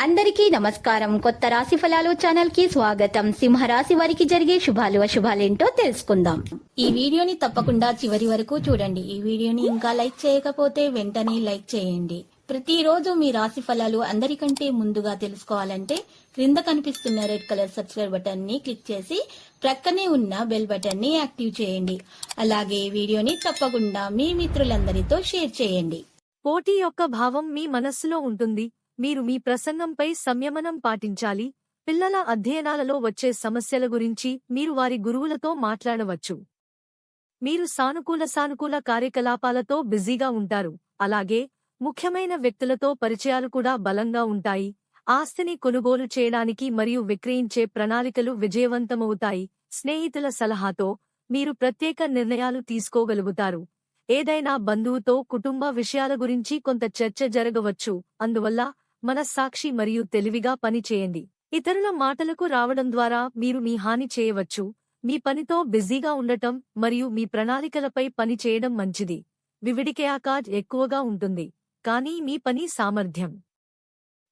అందరికీ నమస్కారం. కొత్త రాశి ఫలాలు ఛానల్ కి స్వాగతం. సింహరాశి వారికి జరిగే శుభాలు అశుభాలేంటో తెలుసుకుందాం. ఈ వీడియోని తప్పకుండా చివరి వరకు చూడండి. ఈ వీడియోని ఇంకా లైక్ చేయకపోతే వెంటనే లైక్ చేయండి. ప్రతిరోజు మీ రాశి ఫలాలు అందరికంటే ముందుగా తెలుసుకోవాలంటే క్రింద కనిపిస్తున్న రెడ్ కలర్ సబ్స్క్రైబ్ బటన్ ని క్లిక్ చేసి ప్రక్కనే ఉన్న బెల్ బటన్ ని యాక్టివ్ చేయండి. అలాగే వీడియోని తప్పకుండా మీ మిత్రులందరితో షేర్ చేయండి. పోటీ యొక్క భావం మీ మనస్సులో ఉంటుంది. మీరు మీ ప్రసంగంపై సంయమనం పాటించాలి. పిల్లల అధ్యయనాలలో వచ్చే సమస్యల గురించి మీరు వారి గురువులతో మాట్లాడవచ్చు. మీరు సానుకూల కార్యకలాపాలతో బిజీగా ఉంటారు. అలాగే ముఖ్యమైన వ్యక్తులతో పరిచయాలు కూడా బలంగా ఉంటాయి. ఆస్తిని కొనుగోలు చేయడానికి మరియు విక్రయించే ప్రణాళికలు విజయవంతమవుతాయి. స్నేహితుల సలహాతో మీరు ప్రత్యేక నిర్ణయాలు తీసుకోగలుగుతారు. ఏదైనా బంధువుతో కుటుంబ విషయాల గురించి కొంత చర్చ జరగవచ్చు. అందువల్ల మనస్సాక్షి మరియు తెలివిగా పని చేయండి. ఇతరుల మాటలకు రావడం ద్వారా మీరు మీ హాని చేయవచ్చు. మీ పనితో బిజీగా ఉండటం మరియు మీ ప్రణాళికలపై పని చేయడం మంచిది. వివిడికేయాకాజ్ ఎక్కువగా ఉంటుంది, కానీ మీ పని సామర్థ్యం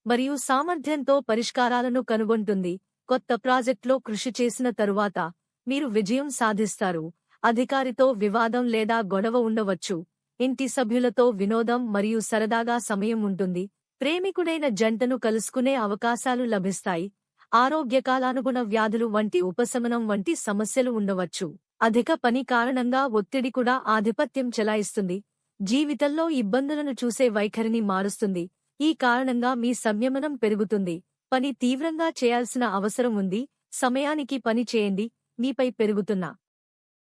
మరియు సామర్థ్యంతో పరిష్కారాలను కనుగొంటుంది. కొత్త ప్రాజెక్ట్లో కృషి చేసిన తరువాత మీరు విజయం సాధిస్తారు. అధికారితో వివాదం లేదా గొడవ ఉండవచ్చు. ఇంటి సభ్యులతో వినోదం మరియు సరదాగా సమయం ఉంటుంది. ప్రేమికుడైన జంటను కలుసుకునే అవకాశాలు లభిస్తాయి. ఆరోగ్యకాలానుగుణ వ్యాధులు వంటి ఉపశమనం వంటి సమస్యలు ఉండవచ్చు. అధిక పని కారణంగా ఒత్తిడి కూడా ఆధిపత్యం చెలాయిస్తుంది. జీవితంలో ఇబ్బందులను చూసే వైఖరిని మారుస్తుంది. ఈ కారణంగా మీ సంయమనం పెరుగుతుంది. పని తీవ్రంగా చేయాల్సిన అవసరం ఉంది. సమయానికి పని చేయండి. మీపై పెరుగుతున్న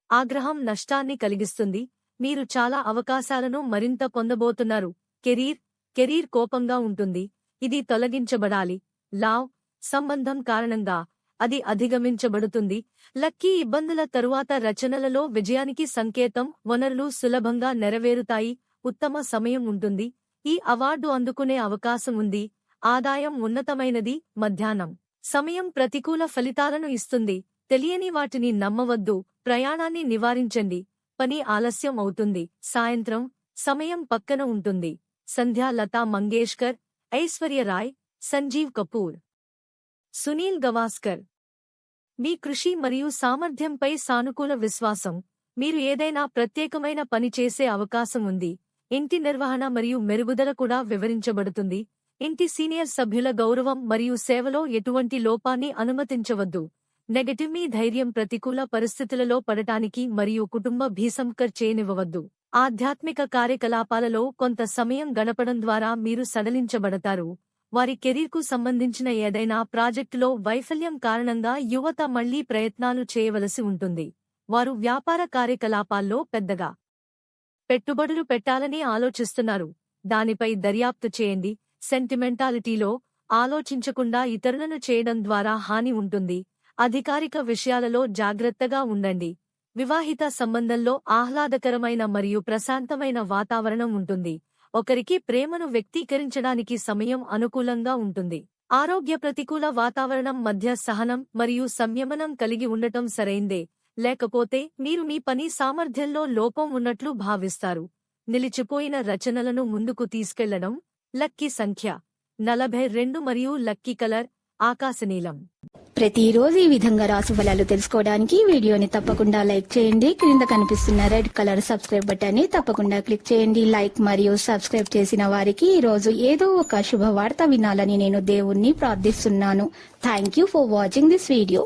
ఆగ్రహం నష్టాన్ని కలిగిస్తుంది. మీరు చాలా అవకాశాలను మరింత పొందబోతున్నారు. కెరీర్ కోపంగా ఉంటుంది. ఇది తొలగించబడాలి. లావ్ సంబంధం కారణంగా అది అధిగమించబడుతుంది. లక్కీ ఇబ్బందుల తరువాత రచనలలో విజయానికి సంకేతం. వనరులు సులభంగా నెరవేరుతాయి. ఉత్తమ సమయం ఉంటుంది. ఈ అవార్డు అందుకునే అవకాశం ఉంది. ఆదాయం ఉన్నతమైనది. మధ్యాహ్నం సమయం ప్రతికూల ఫలితాలను ఇస్తుంది. తెలియని వాటిని నమ్మవద్దు. ప్రయాణాన్ని నివారించండి. పని ఆలస్యం అవుతుంది. సాయంత్రం సమయం పక్కన ఉంటుంది. సంధ్యా లతా మంగేష్కర్, ఐశ్వర్య రాయ్, సంజీవ్ కపూర్, సునీల్ గవాస్కర్. మీ కృషి మరియు సామర్థ్యంపై సానుకూల విశ్వాసం. మీరు ఏదైనా ప్రత్యేకమైన పని చేసే అవకాశం ఉంది. ఇంటి నిర్వహణ మరియు మెరుగుదల కూడా వివరించబడుతుంది. ఇంటి సీనియర్ సభ్యుల గౌరవం మరియు సేవలో ఎటువంటి లోపాన్ని అనుమతించవద్దు. నెగటివ్ మీ ధైర్యం ప్రతికూల పరిస్థితులలో పడటానికి మరియు కుటుంబ భీసంకర్ చేయనివ్వవద్దు. ఆధ్యాత్మిక కార్యకలాపాలలో కొంత సమయం గడపడం ద్వారా మీరు సడలించబడతారు. వారి కెరీర్కు సంబంధించిన ఏదైనా ప్రాజెక్టులో వైఫల్యం కారణంగా యువత మళ్లీ ప్రయత్నాలు చేయవలసి ఉంటుంది. వారు వ్యాపార కార్యకలాపాల్లో పెద్దగా పెట్టుబడులు పెట్టాలని ఆలోచిస్తున్నారు. దానిపై దర్యాప్తు చేయండి. సెంటిమెంటాలిటీలో ఆలోచించకుండా ఇతరులను చేయడం ద్వారా హాని ఉంటుంది. అధికారిక విషయాలలో జాగ్రత్తగా ఉండండి. వివాహిత సంబంధంలో ఆహ్లాదకరమైన మరియు ప్రశాంతమైన వాతావరణం ఉంటుంది. ఒకరికి ప్రేమను వ్యక్తీకరించడానికి సమయం అనుకూలంగా ఉంటుంది. ఆరోగ్య ప్రతికూల వాతావరణం మధ్య సహనం మరియు సంయమనం కలిగి ఉండటం సరైందే. లేకపోతే మీరు మీ పని సామర్థ్యంలో లోపం ఉన్నట్లు భావిస్తారు. నిలిచిపోయిన రచనలను ముందుకు తీసుకెళ్లడం. లక్కీ సంఖ్య 42 మరియు లక్కీ కలర్ ఆకాశనీలం. ప్రతిరోజు ఈ విధంగా రాశి ఫలాలు తెలుసుకోవడానికి వీడియోని తప్పకుండా లైక్ చేయండి. క్రింద కనిపిస్తున్న రెడ్ కలర్ సబ్స్క్రైబ్ బటన్ ని తప్పకుండా క్లిక్ చేయండి. లైక్ మరియు సబ్స్క్రైబ్ చేసిన వారికి ఈ రోజు ఏదో ఒక శుభవార్త వినాలని నేను దేవుణ్ణి ప్రార్థిస్తున్నాను. Thank you for watching this video.